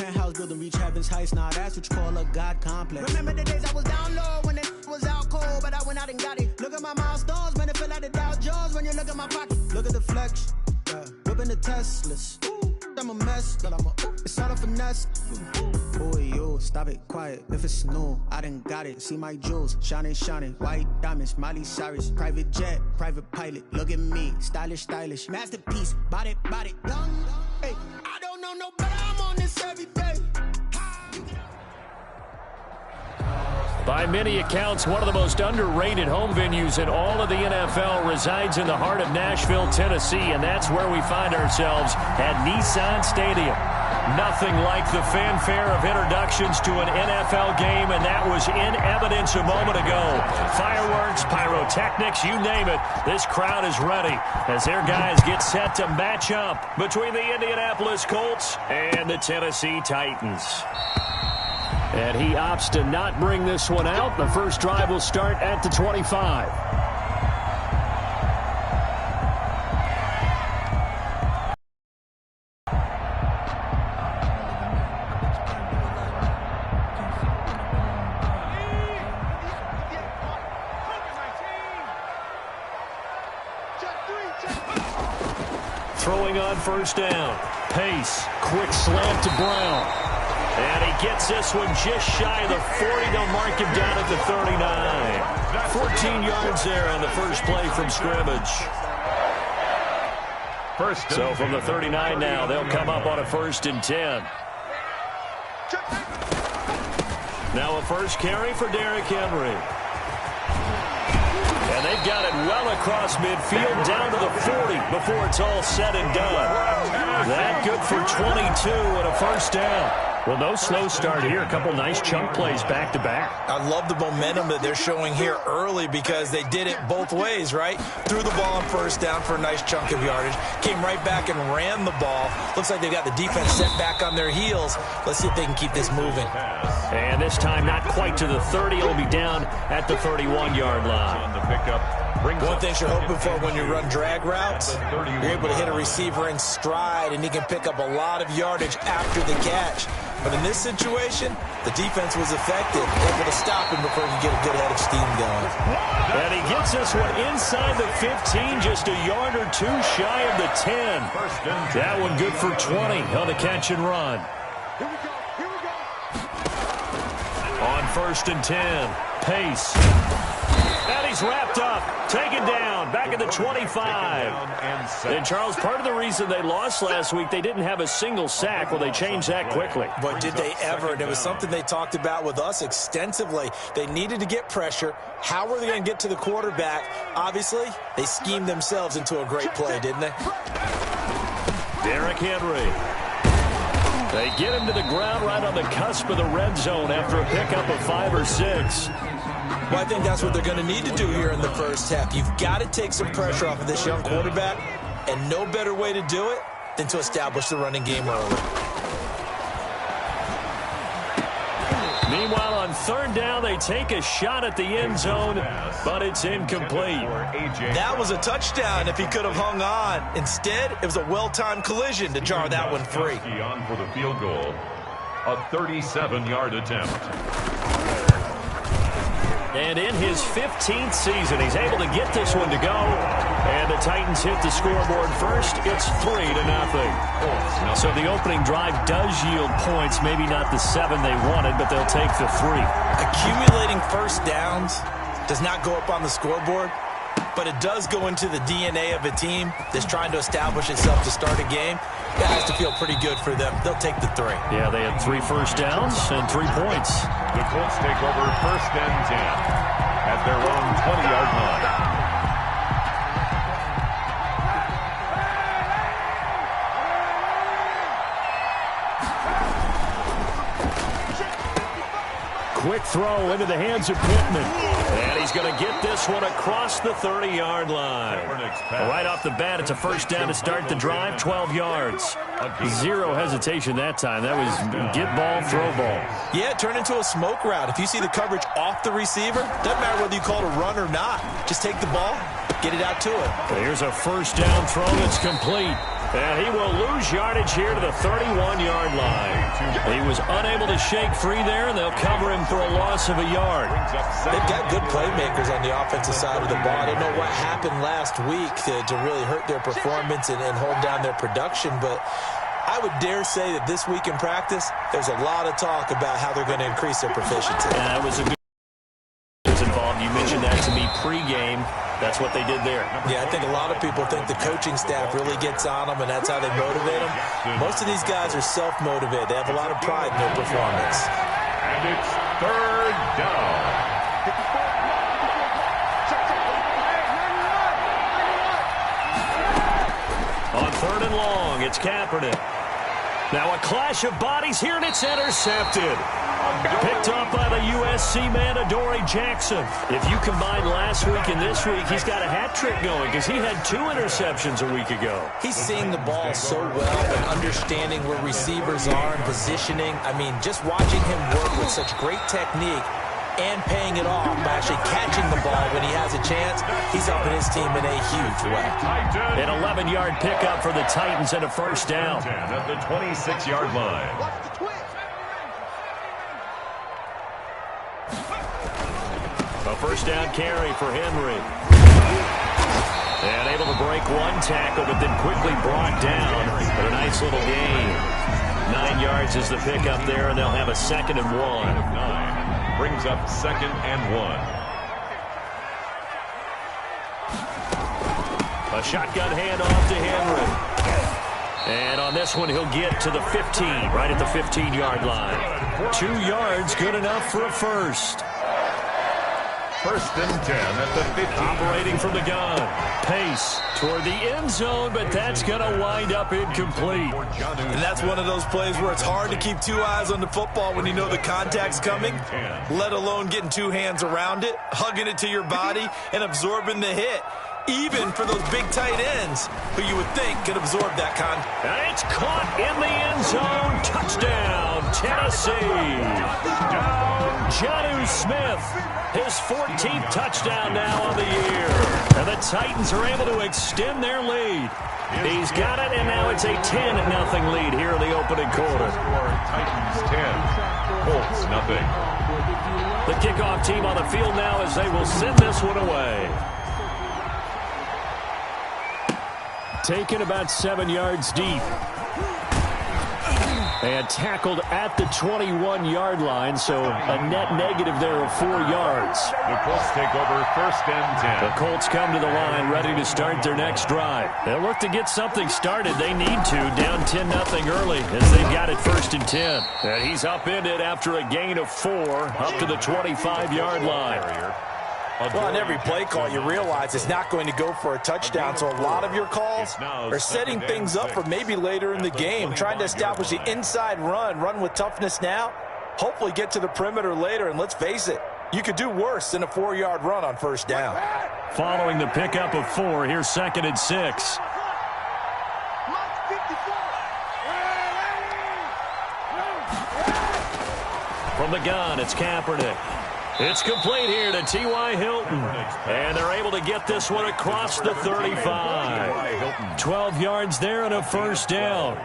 Penthouse building, reach heaven's heights. Nah, that's what you call a God complex. Remember the days I was down low when it was out cold, but I went out and got it. Look at my milestones, man, it feel like the Dow Jones when you look at my pocket. Look at the flex, whipping the Teslas. I'm a mess, but it's all a finesse. Boy, yo, stop it, quiet. If it's new, I done got it. See my jewels, shining, shining. White diamonds, Miley Cyrus. Private jet, private pilot. Look at me, stylish, stylish. Masterpiece, body, body. Young, hey, I don't know no better. I'm on this every day. By many accounts, one of the most underrated home venues in all of the NFL resides in the heart of Nashville, Tennessee, and that's where we find ourselves at Nissan Stadium. Nothing like the fanfare of introductions to an NFL game, and that was in evidence a moment ago. Fireworks, pyrotechnics, you name it. This crowd is ready as their guys get set to match up between the Indianapolis Colts and the Tennessee Titans. And he opts to not bring this one out. The first drive will start at the 25. Throwing on first down. Pace. Quick slant to Brown. And he gets this one just shy of the 40. They'll mark him down at the 39. 14 yards there on the first play from scrimmage. So from the 39 now, they'll come up on a 1st and 10. Now a first carry for Derrick Henry. And they've got it well across midfield down to the 40 before it's all said and done. That good for 22 and a first down. Well, no slow start here. A couple nice chunk plays back-to-back. I love the momentum that they're showing here early because they did it both ways, right? Threw the ball on first down for a nice chunk of yardage. Came right back and ran the ball. Looks like they've got the defense set back on their heels. Let's see if they can keep this moving. And this time not quite to the 30. It'll be down at the 31-yard line. On the pickup. One thing you're hoping for when you run drag routes, you're able to hit a receiver in stride, and he can pick up a lot of yardage after the catch. But in this situation, the defense was effective, able to stop him before he could get a good head of steam going. And he gets this one inside the 15, just a yard or two shy of the 10. That one good for 20 on the catch and run. On 1st and 10, Pace. And he's wrapped up, taken down, back at the 25. And, Charles, part of the reason they lost last week, they didn't have a single sack. Well, they changed that quickly. But did they ever? And it was something they talked about with us extensively. They needed to get pressure. How were they going to get to the quarterback? Obviously, they schemed themselves into a great play, didn't they? Derrick Henry. They get him to the ground right on the cusp of the red zone after a pickup of 5 or 6. Well, I think that's what they're going to need to do here in the first half. You've got to take some pressure off of this young quarterback, and no better way to do it than to establish the running game early. Meanwhile, on 3rd down, they take a shot at the end zone, but it's incomplete. That was a touchdown if he could have hung on. Instead, it was a well-timed collision to jar that one free. On for the field goal, a 37-yard attempt. And in his 15th season, he's able to get this one to go. And the Titans hit the scoreboard first. It's 3-0. So the opening drive does yield points. Maybe not the 7 they wanted, but they'll take the 3. Accumulating first downs does not go up on the scoreboard, but it does go into the DNA of a team that's trying to establish itself to start a game. That has to feel pretty good for them. They'll take the 3. Yeah, they had 3 first downs and 3 points. The Colts take over 1st and 10 at their own 20-yard line. Quick throw into the hands of Pittman. And he's going to get this one across the 30-yard line. Right off the bat, it's a first down to start the drive, 12 yards. 0 hesitation that time. That was get ball, throw ball. Yeah, it turned into a smoke route. If you see the coverage off the receiver, doesn't matter whether you call it a run or not. Just take the ball, get it out to it. Here's a first down throw that's complete. And he will lose yardage here to the 31-yard line. He was unable to shake free there, and they'll cover him for a loss of a yard. They've got good playmakers on the offensive side of the ball. I don't know what happened last week to really hurt their performance and hold down their production, but I would dare say that this week in practice, there's a lot of talk about how they're going to increase their proficiency. Yeah, that was a good involved. You mentioned that to me pregame. That's what they did there. Yeah, I think a lot of people think the coaching staff really gets on them, and that's how they motivate them. Most of these guys are self-motivated. They have a lot of pride in their performance. And it's third down. On third and long, it's Kaepernick. Now a clash of bodies here, and it's intercepted. Picked up by the USC man, Adoree Jackson. If you combine last week and this week, he's got a hat trick going because he had 2 interceptions a week ago. He's seeing the ball so well and understanding where receivers are and positioning. I mean, just watching him work with such great technique and paying it off by actually catching the ball when he has a chance, he's helping his team in a huge way. An 11-yard pickup for the Titans and a first down. At the 26-yard line. A first down carry for Henry. And able to break one tackle, but then quickly brought down for a nice little gain. 9 yards is the pickup there, and they'll have a 2nd and 1. Brings up 2nd and 1. A shotgun handoff to Henry. And on this one, he'll get to the 15, right at the 15-yard line. 2 yards, good enough for a first. 1st and 10 at the 15. Operating from the gun. Pace toward the end zone, but that's going to wind up incomplete. And that's one of those plays where it's hard to keep 2 eyes on the football when you know the contact's coming, let alone getting 2 hands around it, hugging it to your body, and absorbing the hit. Even for those big tight ends who you would think could absorb that contact. And it's caught in the end zone. Touchdown, Tennessee. Jonnu Smith, his 14th touchdown now on the year. And the Titans are able to extend their lead. He's got it, and now it's a 10-0 lead here in the opening quarter. Titans 10, Colts nothing. The kickoff team on the field now as they will send this one away. Taken about 7 yards deep. And tackled at the 21-yard line, so a net negative there of 4 yards. The Colts take over 1st and 10. The Colts come to the line ready to start their next drive. They'll look to get something started. They need to, down 10-0 early as they've got it 1st and 10. And he's upended after a gain of 4 up to the 25-yard line. Well, on every play call, you realize it's not going to go for a touchdown, so a lot of your calls are setting things up for maybe later in the game, trying to establish the inside run with toughness now, hopefully get to the perimeter later, and let's face it, you could do worse than a 4-yard run on 1st down. Following the pickup of 4, here's 2nd and 6. From the gun, it's Kaepernick. It's complete here to T.Y. Hilton. And they're able to get this one across the 35. 12 yards there and a first down.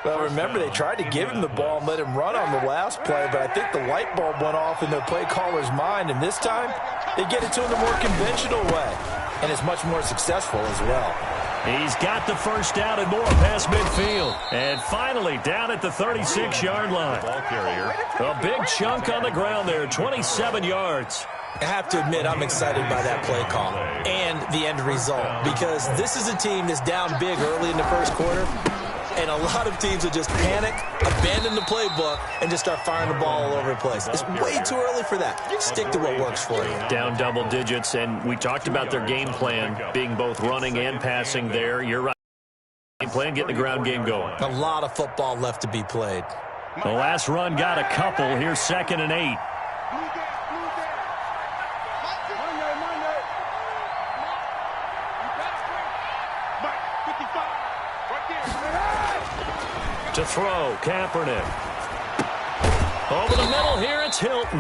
Well, remember, they tried to give him the ball and let him run on the last play, but I think the light bulb went off in their play caller's mind, and this time they get it to him the more conventional way, and it's much more successful as well. He's got the first down and more past midfield. And finally, down at the 36-yard line. Ball carrier. A big chunk on the ground there, 27 yards. I have to admit, I'm excited by that play call and the end result, because this is a team that's down big early in the 1st quarter, and a lot of teams will just panic, abandon the playbook, and just start firing the ball all over the place. It's way too early for that. Stick to what works for you. Down double digits, and we talked about their game plan being both running and passing there. You're right. Game plan, getting the ground game going. A lot of football left to be played. The last run got a couple. Here's 2nd and 8. To throw, Kaepernick. Over the middle here, it's Hilton.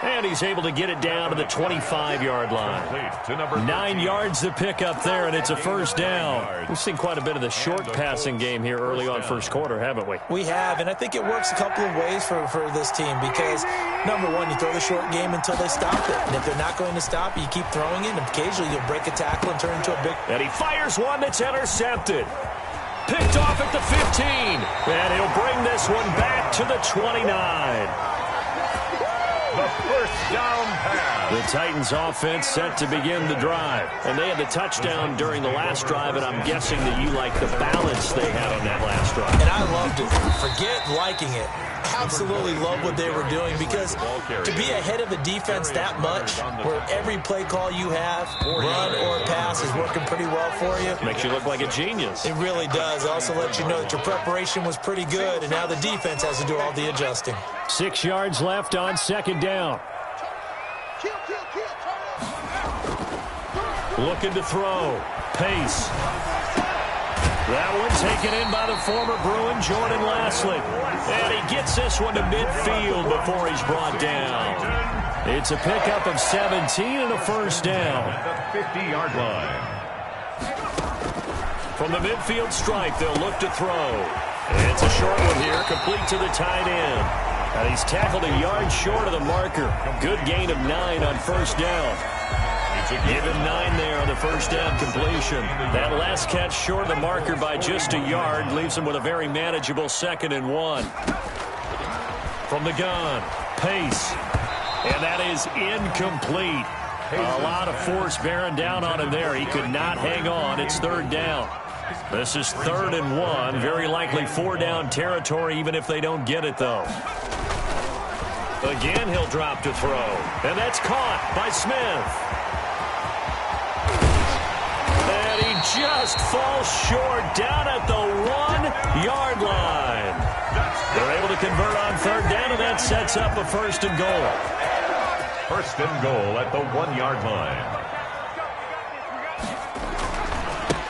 And he's able to get it down to the 25-yard line. 9 yards to pick up there, and it's a first down. We've seen quite a bit of the short passing game here early on first quarter, haven't we? We have, and I think it works a couple of ways for this team because, number one, you throw the short game until they stop it. And if they're not going to stop it, you keep throwing it, and occasionally you'll break a tackle and turn into a big... And he fires one that's intercepted. Picked off at the 15. And he'll bring this one back to the 29. The first down pass. The Titans offense set to begin the drive. And they had the touchdown during the last drive, and I'm guessing that you like the balance they had on that last drive. And I loved it. Forget liking it. Absolutely love what they were doing because to be ahead of a defense that much, where every play call you have, run or pass, is working pretty well for you. Makes you look like a genius. It really does. It also lets you know that your preparation was pretty good, and now the defense has to do all the adjusting. 6 yards left on second down. Looking to throw. Pace. That one taken in by the former Bruin, Jordan Lasley. And he gets this one to midfield before he's brought down. It's a pickup of 17 and a first down. At the 50-yard line. From the midfield stripe, they'll look to throw. It's a short one here, complete to the tight end. And he's tackled a yard short of the marker. Good gain of 9 on first down. Give him 9 there on the first down completion. That last catch short of the marker by just a yard leaves him with a very manageable 2nd and 1. From the gun, Pace. And that is incomplete. A lot of force bearing down on him there. He could not hang on. It's 3rd down. This is 3rd and 1. Very likely 4-down territory even if they don't get it, though. Again, he'll drop to throw. And that's caught by Smith. And he just falls short down at the 1-yard line. They're able to convert on 3rd down, and that sets up a 1st and goal. 1st and goal at the 1-yard line.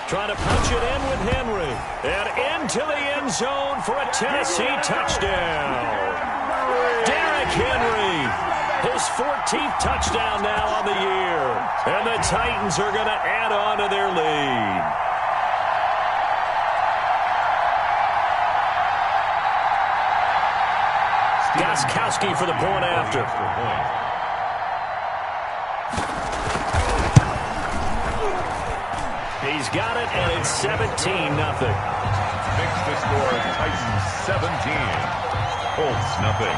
Trying to punch it in with Henry. And into the end zone for a Tennessee touchdown. Derrick Henry, his 14th touchdown now on the year. And the Titans are going to add on to their lead. Gostkowski for the point after. He's got it, and it's 17-0. Makes the score Titans 17. Colts nothing.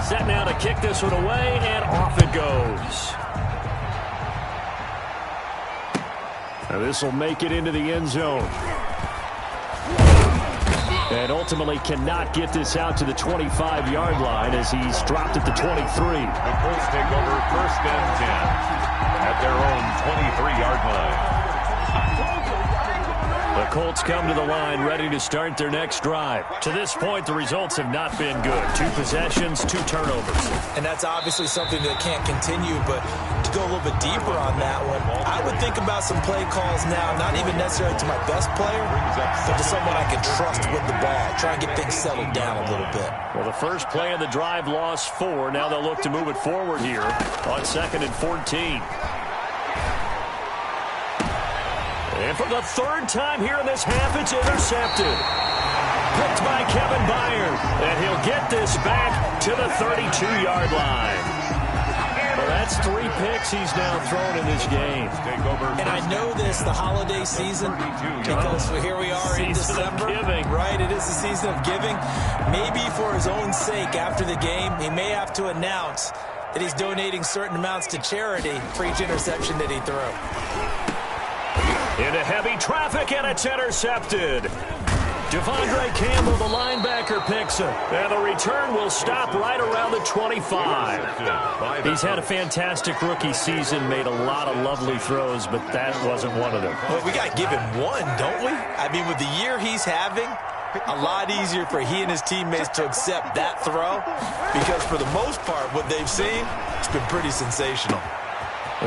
Set now to kick this one away, and off it goes. Now this will make it into the end zone. And ultimately cannot get this out to the 25-yard line as he's dropped at the 23. The Colts take over 1st and 10 at their own 23-yard line. The Colts come to the line ready to start their next drive. To this point, the results have not been good. 2 possessions, 2 turnovers. And that's obviously something that can't continue, but to go a little bit deeper on that one, I would think about some play calls now, not even necessarily to my best player, but to someone I can trust with the ball. Try and get things settled down a little bit. Well, the first play of the drive lost 4. Now they'll look to move it forward here on 2nd and 14. And for the 3rd time here in this half, it's intercepted. Picked by Kevin Byard. And he'll get this back to the 32-yard line. Well, that's 3 picks he's now thrown in this game. And I know this, the holiday season, because here we are in December. Right, it is the season of giving. Maybe for his own sake after the game, he may have to announce that he's donating certain amounts to charity for each interception that he threw. Into heavy traffic, and it's intercepted. Devondre Campbell, the linebacker, picks it. And the return will stop right around the 25. He's had a fantastic rookie season, made a lot of lovely throws, but that wasn't one of them. Well, we got to give him one, don't we? I mean, with the year he's having, a lot easier for he and his teammates to accept that throw, because for the most part, what they've seen, it's been pretty sensational.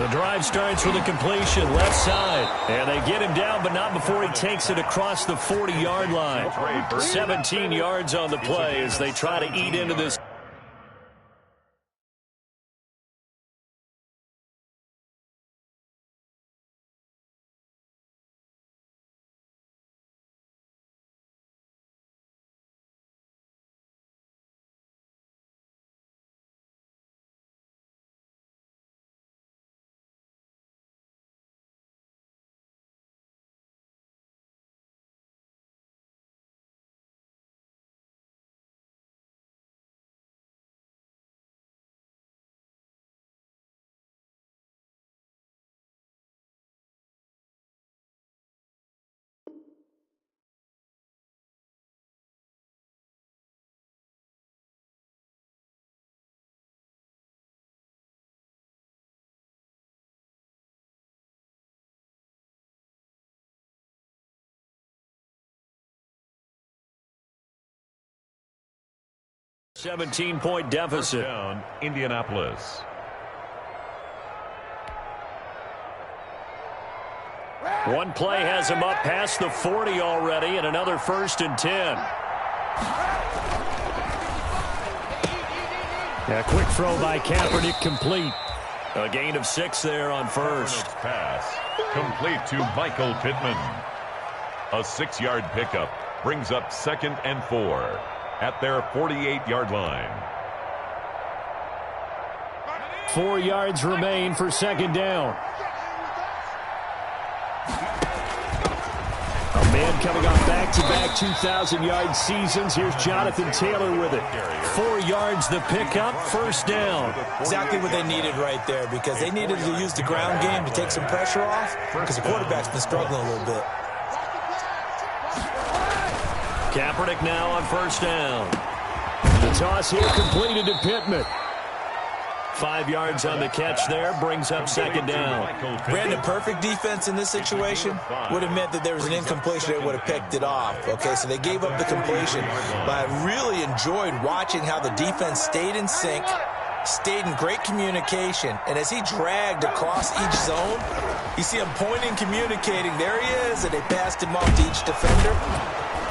The drive starts with a completion, left side. And they get him down, but not before he takes it across the 40-yard line. 17 yards on the play as they try to eat into this. Seventeen-point deficit. Down, Indianapolis. One play has him up past the 40 already, and another 1st and 10. A quick throw by Kaepernick, complete. A gain of 6 there on first. Pass complete to Michael Pittman. A 6-yard pickup brings up 2nd and 4 at their 48-yard line. 4 yards remain for 2nd down. A man coming off back-to-back 2,000-yard seasons. Here's Jonathan Taylor with it. 4 yards the pickup, 1st down. Exactly what they needed right there, because they needed to use the ground game to take some pressure off, because the quarterback's been struggling a little bit. Kaepernick now on 1st down. The toss here completed to Pittman. 5 yards on the catch there, brings up 2nd down. Brandon, perfect defense in this situation would have meant that there was an incompletion. They would have picked it off. Okay, so they gave up the completion. But I really enjoyed watching how the defense stayed in sync, stayed in great communication, and as he dragged across each zone, you see him pointing, communicating. There he is, and they passed him off to each defender.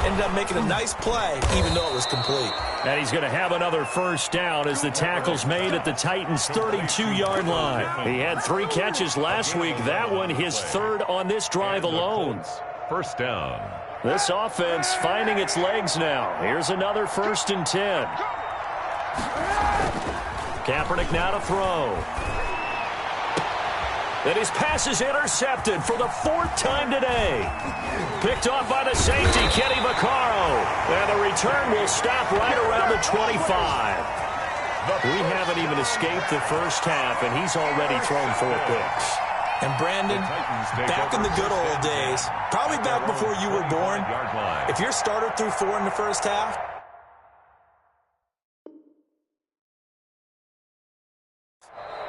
Ended up making a nice play, even though it was complete. And he's going to have another 1st down as the tackle's made at the Titans' 32-yard line. He had 3 catches last week. That one his 3rd on this drive alone. 1st down. This offense finding its legs now. Here's another 1st and 10. Kaepernick now to throw. And his pass is intercepted for the 4th time today. Picked off by the safety, Kenny Vaccaro. And the return will stop right around the 25. We haven't even escaped the first half, and he's already thrown 4 picks. And Brandon, back in the good old days, probably back before you were born, if your starter threw 4 in the first half,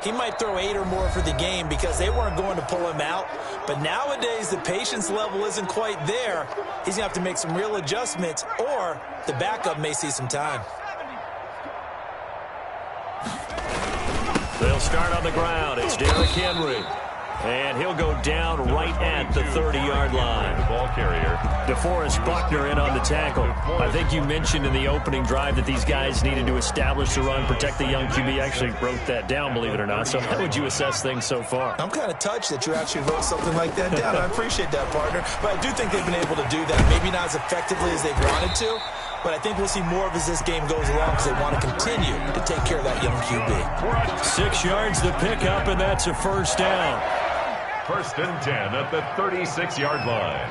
he might throw 8 or more for the game because they weren't going to pull him out. But nowadays, the patience level isn't quite there. He's going to have to make some real adjustments, or the backup may see some time. They'll start on the ground. It's Derrick Henry. And he'll go down right at the 30-yard line. The ball carrier. DeForest Buckner in on the tackle. I think you mentioned in the opening drive that these guys needed to establish the run, protect the young QB. I actually wrote that down, believe it or not. So how would you assess things so far? I'm kind of touched that you actually wrote something like that down. I appreciate that, partner. But I do think they've been able to do that. Maybe not as effectively as they've wanted to. But I think we'll see more of as this game goes along because they want to continue to take care of that young QB. 6 yards the pickup, and that's a 1st down. 1st and 10 at the 36-yard line.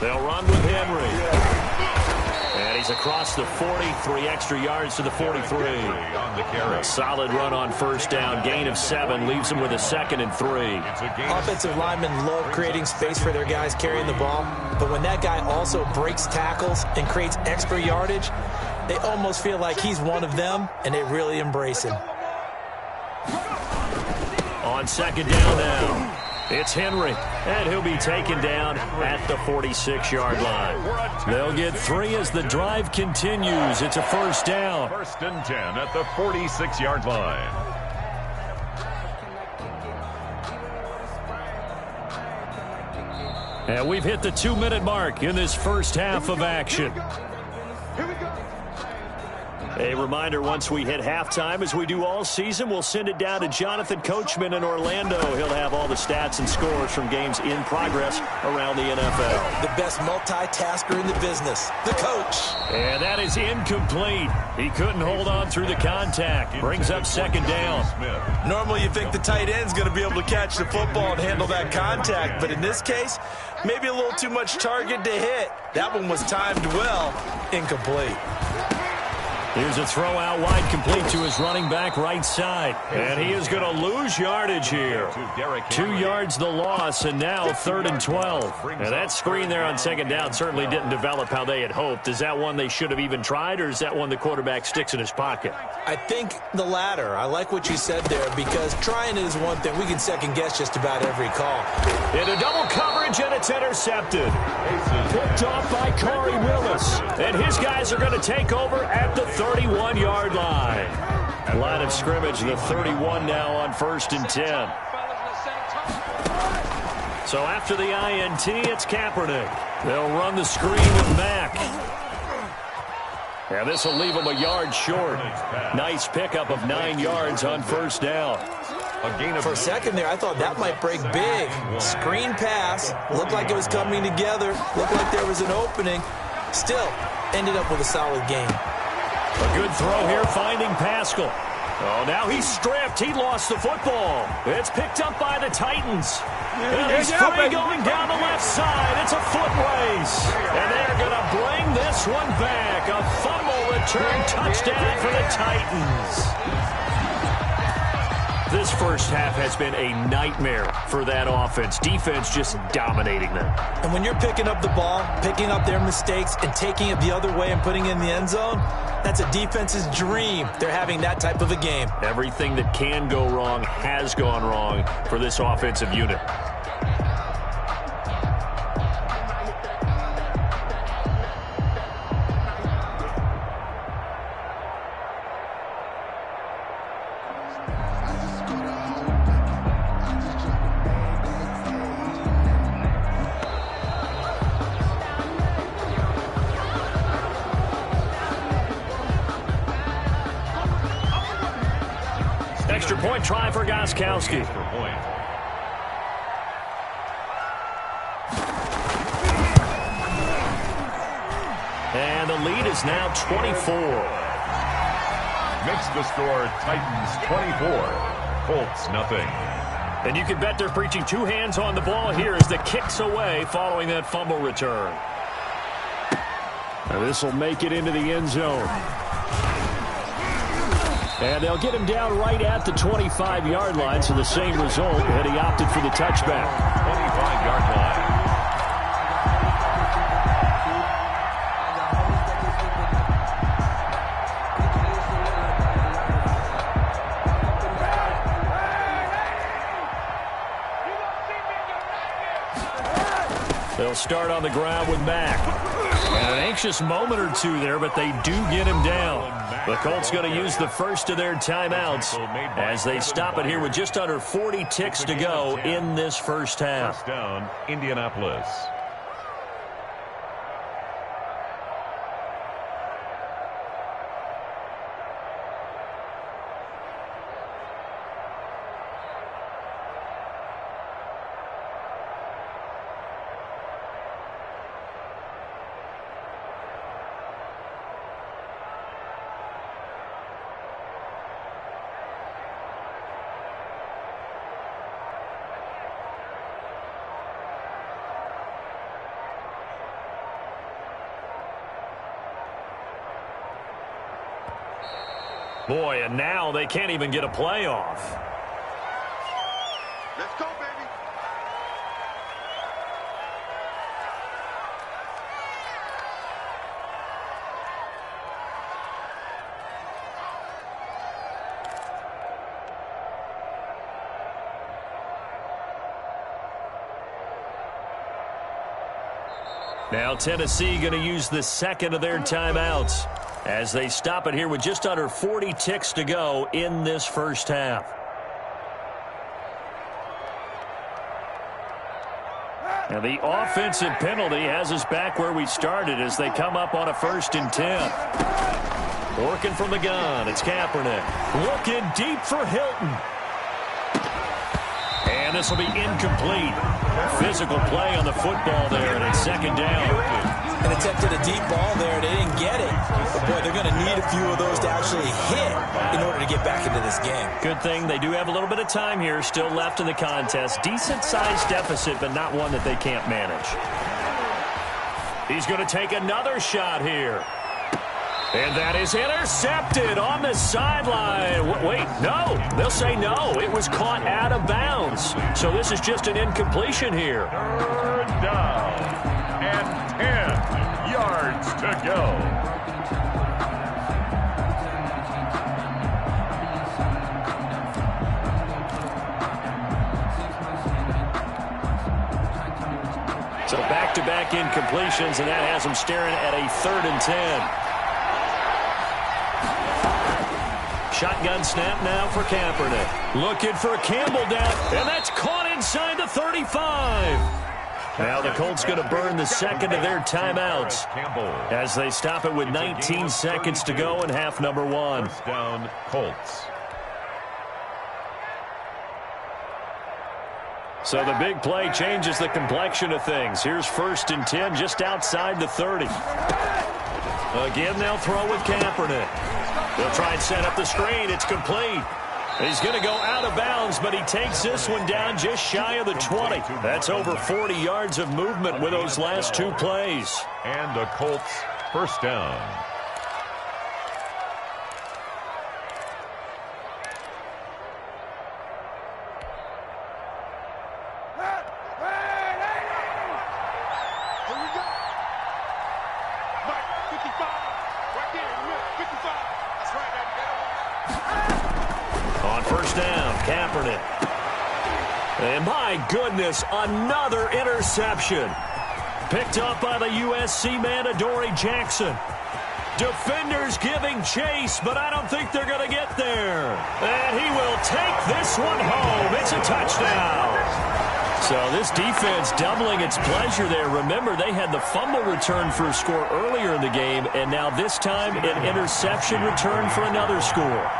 They'll run with Henry. And he's across the 40, 3 extra yards to the 43. On the carry. Solid run on 1st down. Gain of 7 leaves him with a 2nd and 3. Offensive linemen love creating space for their guys carrying the ball. But when that guy also breaks tackles and creates extra yardage, they almost feel like he's one of them, and they really embrace him. On 2nd down now, it's Henry, and he'll be taken down at the 46-yard line. They'll get 3 as the drive continues. It's a 1st down. 1st and 10 at the 46-yard line. And we've hit the 2-minute mark in this first half of action. A reminder, once we hit halftime, as we do all season, we'll send it down to Jonathan Coachman in Orlando. He'll have all the stats and scores from games in progress around the NFL. The best multitasker in the business, the coach. And that is incomplete. He couldn't hold on through the contact. Brings up second down. Normally you think the tight end's going to be able to catch the football and handle that contact, but in this case, maybe a little too much target to hit. That one was timed well, incomplete. Here's a throw out wide, complete to his running back right side. And he is going to lose yardage here. 2 yards the loss, and now 3rd and 12. And that screen there on second down certainly didn't develop how they had hoped. Is that one they should have even tried, or is that one the quarterback sticks in his pocket? I think the latter. I like what you said there, because trying it is one thing. We can second-guess just about every call. Into double coverage, and it's intercepted. Picked off by Corey Willis. And his guys are going to take over at the 31-yard line. Line of scrimmage, the 31 now on 1st and 10. So after the INT, it's Kaepernick. They'll run the screen with Mack. And this will leave him a yard short. Nice pickup of 9 yards on 1st down. For a second there, I thought that might break big. Screen pass. Looked like it was coming together. Looked like there was an opening. Still, ended up with a solid game. A good throw here, finding Pascal. Oh, now he's stripped. He lost the football. It's picked up by the Titans. And he's free going down the left side. It's a foot race. And they're going to bring this one back. A fumble return touchdown for the Titans. This first half has been a nightmare for that offense. Defense just dominating them. And when you're picking up the ball, picking up their mistakes, and taking it the other way and putting it in the end zone, that's a defense's dream. They're having that type of a game. Everything that can go wrong has gone wrong for this offensive unit. Extra point try for Gostkowski. And the lead is now 24. Makes the score Titans 24, Colts nothing. And you can bet they're preaching 2 hands on the ball here as the kick's away following that fumble return. And this will make it into the end zone. And they'll get him down right at the 25-yard line, so the same result, and he opted for the touchback. 25-yard line. They'll start on the ground with Mack. And an anxious moment or two there, but they do get him down. The Colts going to use the first of their timeouts as they stop it here with just under 40 ticks to go in this first half. First down, Indianapolis. Boy, and now they can't even get a playoff. Let's go, baby. Now Tennessee going to use the second of their timeouts as they stop it here with just under 40 ticks to go in this first half. And the offensive penalty has us back where we started as they come up on a 1st and 10. Working from the gun, it's Kaepernick. Looking deep for Hilton. And this will be incomplete. Physical play on the football there, and it's 2nd down. And attempted a deep ball there. They didn't get it. But, boy, they're going to need a few of those to actually hit in order to get back into this game. Good thing they do have a little bit of time here still left in the contest. Decent-sized deficit, but not one that they can't manage. He's going to take another shot here. And that is intercepted on the sideline. Wait, no. They'll say no. It was caught out of bounds. So this is just an incompletion here. 3rd down and 10 yards to go. So back-to-back incompletions, and that has them staring at a 3rd and 10. Shotgun snap now for Kaepernick. Looking for Campbell down, and that's caught inside the 35. Now the Colts going to burn the 2nd of their timeouts as they stop it with 19 seconds to go in half number 1. 1st down, Colts. So the big play changes the complexion of things. Here's 1st and 10 just outside the 30. Again, they'll throw with Kaepernick. They'll try and set up the screen. It's complete. He's going to go out of bounds, but he takes this one down just shy of the 20. That's over 40 yards of movement with those last 2 plays. And the Colts 1st down. On 1st down, Kaepernick. And my goodness, another interception. Picked up by the USC man, Adoree Jackson. Defenders giving chase, but I don't think they're going to get there. And he will take this one home. It's a touchdown. So this defense doubling its pleasure there. Remember, they had the fumble return for a score earlier in the game, and now this time an interception return for another score.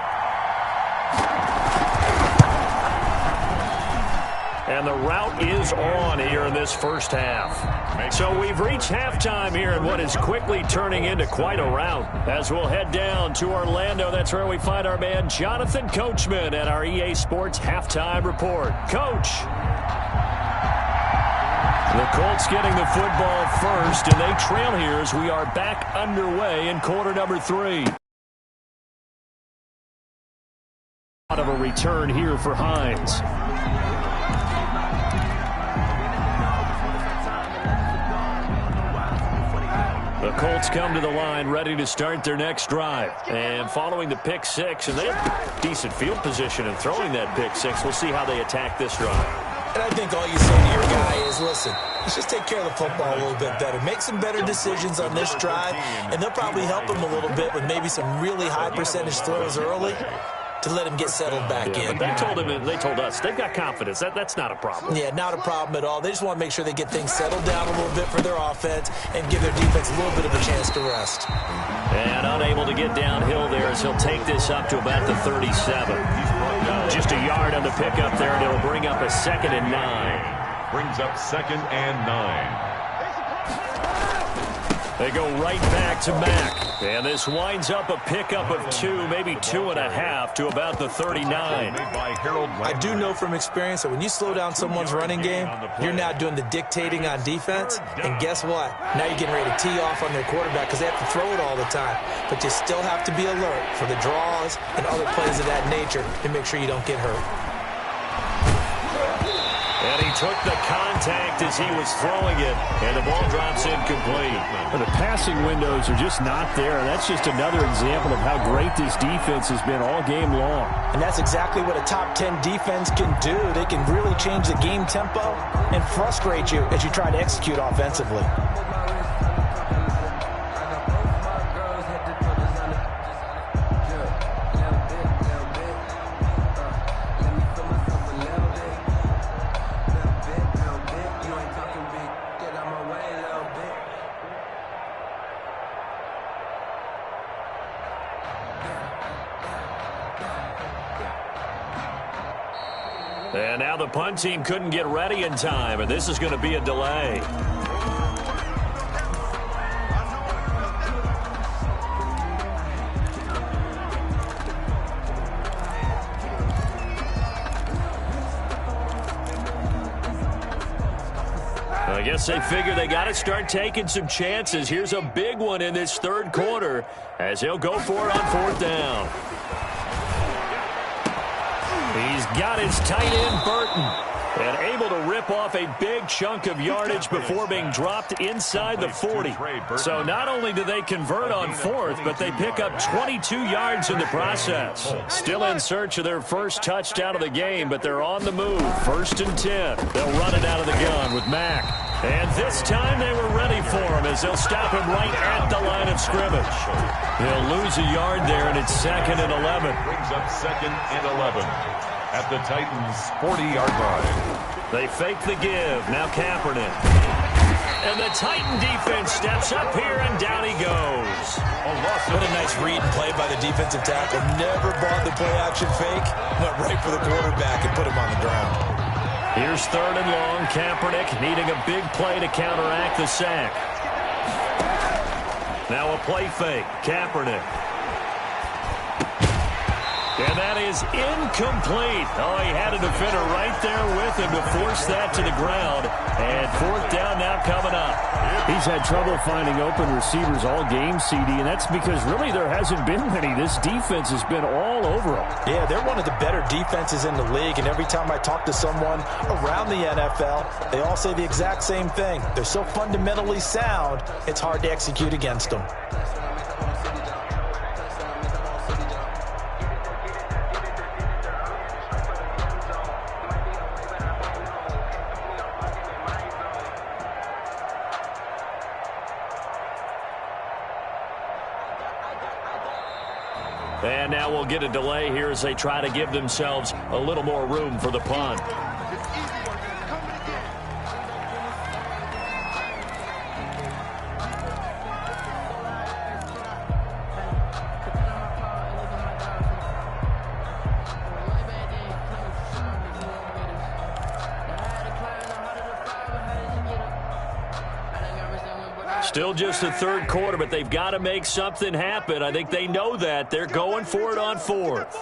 And the route is on here in this 1st half. So we've reached halftime here in what is quickly turning into quite a rout. As we'll head down to Orlando, that's where we find our man Jonathan Coachman at our EA Sports Halftime Report. Coach. The Colts getting the football first, and they trail here as we are back underway in quarter number 3. Out of a return here for Hines. The Colts come to the line ready to start their next drive. And following the pick 6, and they have decent field position in throwing that pick 6. We'll see how they attack this drive. And I think all you say to your guy is, listen, let's just take care of the football a little bit better. Make some better decisions on this drive, and they'll probably help him a little bit with maybe some really high percentage throws early to let him get settled back in. But they told us they've got confidence. That's not a problem. Yeah, not a problem at all. They just want to make sure they get things settled down a little bit for their offense and give their defense a little bit of a chance to rest. And unable to get downhill there as he'll take this up to about the 37. Just a yard on the pickup there, and it'll bring up a 2nd and 9. Brings up 2nd and 9. They go right back to Mack. And this winds up a pickup of 2, maybe 2.5 to about the 39. I do know from experience that when you slow down someone's running game, you're now doing the dictating on defense. And guess what? Now you're getting ready to tee off on their quarterback because they have to throw it all the time. But you still have to be alert for the draws and other plays of that nature to make sure you don't get hurt. And he took the contact as he was throwing it, and the ball drops incomplete. Well, the passing windows are just not there, and that's just another example of how great this defense has been all game long. And that's exactly what a top 10 defense can do. They can really change the game tempo and frustrate you as you try to execute offensively. And now the punt team couldn't get ready in time, and this is going to be a delay. I guess they figure they got to start taking some chances. Here's a big one in this third quarter as he'll go for it on fourth down. He's got his tight end, Burton, and able to rip off a big chunk of yardage before being dropped inside the 40. So not only do they convert on fourth, but they pick up 22 yards in the process. Still in search of their first touchdown of the game, but they're on the move. 1st and 10. They'll run it out of the gun with Mack. And this time they were ready for him as they'll stop him right at the line of scrimmage. They'll lose a yard there, and it's 2nd and 11. Brings up 2nd and 11 at the Titans' 40-yard line. They fake the give. Now Kaepernick. And the Titan defense steps up here, and down he goes. What a nice read and play by the defensive tackle. Never bought the play-action fake. Went right for the quarterback and put him on the ground. Here's 3rd and long. Kaepernick needing a big play to counteract the sack. Now a play fake. Kaepernick. And that is incomplete. Oh, he had a defender right there with him to force that to the ground. And 4th down now coming up. He's had trouble finding open receivers all game, CD, and that's because really there hasn't been many. This defense has been all over them. Yeah, they're one of the better defenses in the league, and every time I talk to someone around the NFL, they all say the exact same thing. They're so fundamentally sound, it's hard to execute against them. And now we'll get a delay here as they try to give themselves a little more room for the punt. Still just the third quarter, but they've got to make something happen. I think they know that. They're going for it on fourth.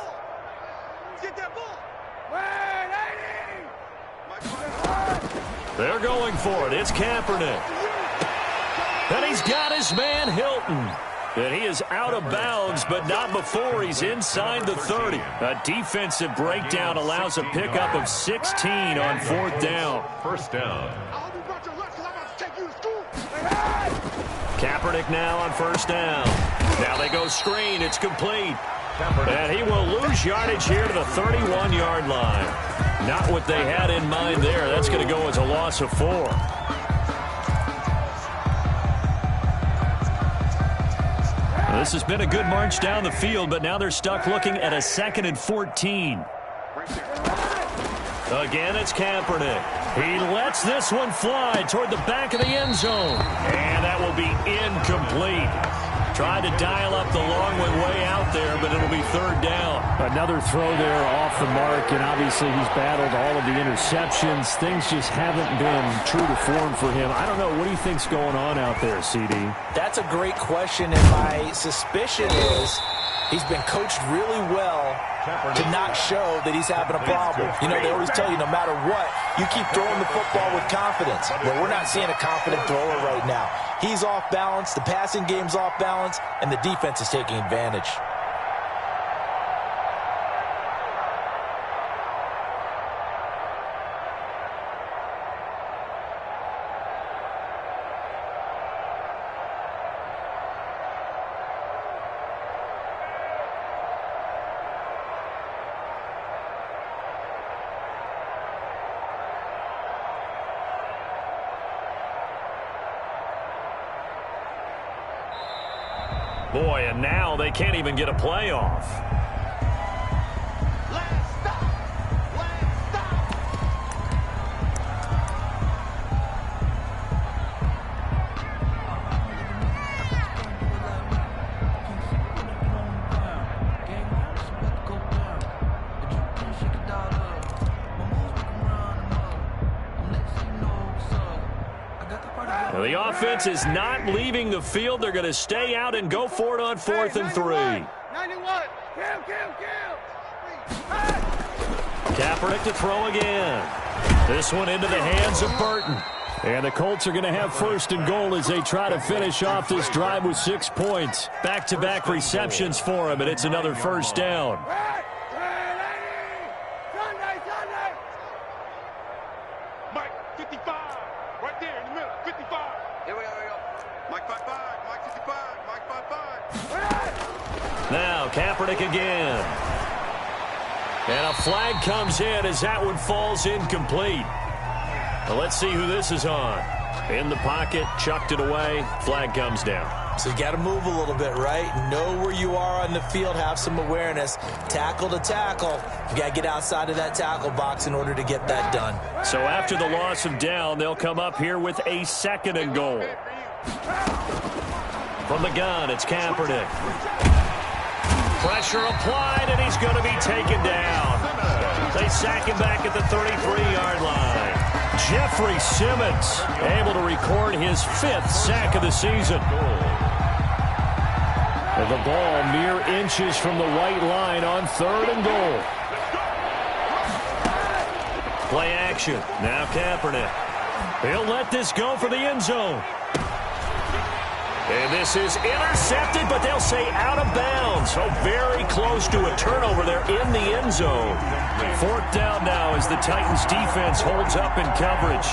They're going for it. It's Kaepernick. And he's got his man Hilton. And he is out of bounds, but not before he's inside the 30. A defensive breakdown allows a pickup of 16 on 4th down. 1st down. Kaepernick now on 1st down. Now they go screen. It's complete. And he will lose yardage here to the 31-yard line. Not what they had in mind there. That's going to go as a loss of 4. Well, this has been a good march down the field, but now they're stuck looking at a 2nd and 14. Again, it's Kaepernick. He lets this one fly toward the back of the end zone. And that will be incomplete. Tried to dial up the long one way out there, but it'll be 3rd down. Another throw there off the mark, and obviously he's battled all of the interceptions. Things just haven't been true to form for him. I don't know. What do you think's going on out there, CD? That's a great question, and my suspicion is he's been coached really well to not show that he's having a problem. You know, they always tell you no matter what, you keep throwing the football with confidence. Well, we're not seeing a confident thrower right now. He's off balance, the passing game's off balance, and the defense is taking advantage. Boy, and now they can't even get a playoff. Well, the offense is not leaving the field. They're going to stay out and go for it on 4th and 3. 91. Kaepernick to throw again. This one into the hands of Burton. And the Colts are going to have 1st and goal as they try to finish off this drive with 6 points. Back-to-back receptions for him, and it's another 1st down. Mike 55, right there in the middle, 55. Here we go. Mike 55, Mike 55, Mike 55. Now Kaepernick again. And a flag comes in as that one falls incomplete. Well, let's see who this is on. In the pocket, chucked it away, flag comes down. So you got to move a little bit, right? Know where you are on the field, have some awareness. Tackle to tackle. You got to get outside of that tackle box in order to get that done. So after the loss of down, they'll come up here with a 2nd and goal. From the gun, it's Kaepernick. Pressure applied, and he's going to be taken down. They sack him back at the 33-yard line. Jeffrey Simmons able to record his 5th sack of the season. And the ball mere inches from the white line on 3rd and goal. Play action. Now Kaepernick. He'll let this go for the end zone. And this is intercepted, but they'll say out of bounds. So very close to a turnover there in the end zone. 4th down now as the Titans defense holds up in coverage.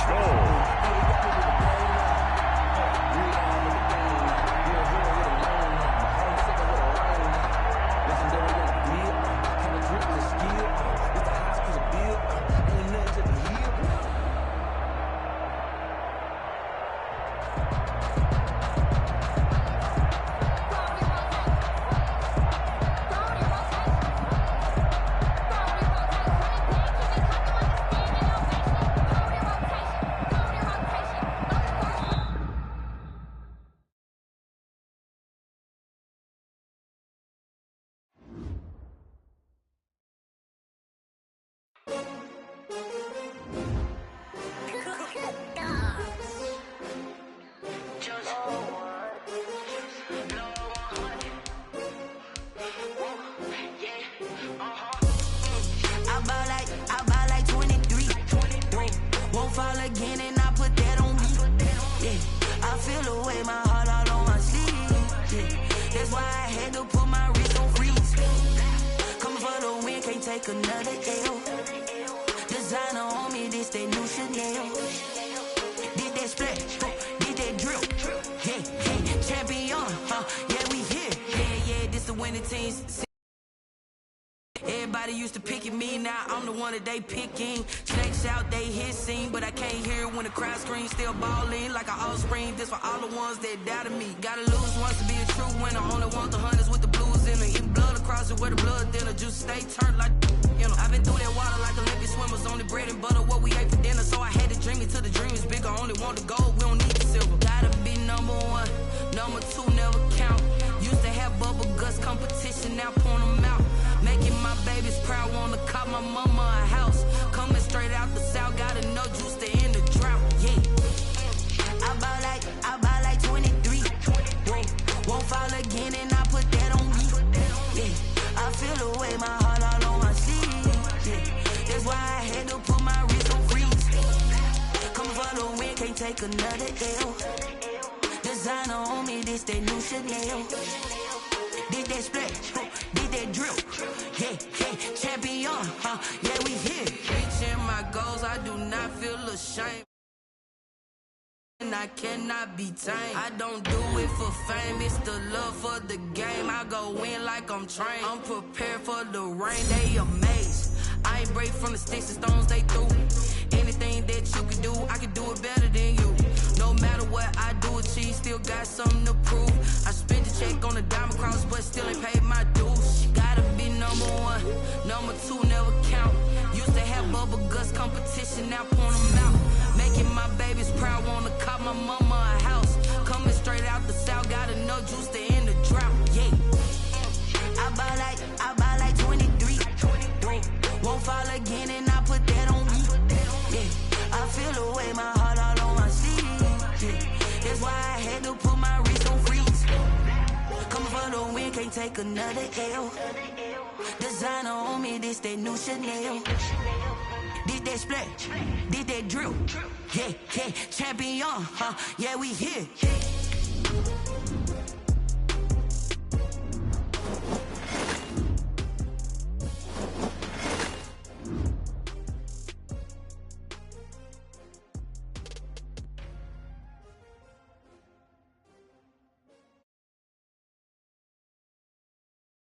Everybody used to pick at me, now I'm the one that they picking. Snakes out, they hissing, but I can't hear when the crowd screams. Still balling like an offspring. This for all the ones that doubted me. Gotta lose once to be a true winner. Only want the hunters with the blues in it. Eating blood across it where the blood thinner. Juice stay turned like, you know. I've been through that water like Olympic swimmers. Only bread and butter, what we ate for dinner. So I had to dream it till the dream is bigger. Only want the gold, we don't need the silver. Gotta be number one, number two never count. Used to have bubble guts competition, now point them out. Making my babies proud, wanna cop my mama a house. Coming straight out the south, gotta know juice to end the drought, yeah. I buy like 23, won't fall again and I put that on me, yeah. I feel the way, my heart all on my sleeve, yeah. That's why I had to put my wrist on freeze. Coming for the win, can't take another L. Designer on me, this that new Chanel. Did that splash, did that drip, yeah, champion, yeah, we here. Reaching my goals, I do not feel ashamed. And I cannot be tamed. I don't do it for fame, it's the love for the game. I go in like I'm trained. I'm prepared for the rain, they amazed. I ain't break from the sticks and stones they threw. Anything that you can do, I can do it better than you. No matter what I do, achieve, still got something to prove. I spent the check on the diamond cross, but still ain't paid my dues. Gotta be number one, number two never count. Used to have bubble guts competition, now point them out. Making my babies proud, wanna cop my mama a house. Coming straight out the south, gotta know juice to end the drought, yeah. I buy like 23, won't fall again and I put that on me, yeah. I feel the way, my heart all on my sleeve, yeah. can't take another L. Designer on me, this that new Chanel. This that splash, this that drill. Yeah, yeah, champion, yeah, we here.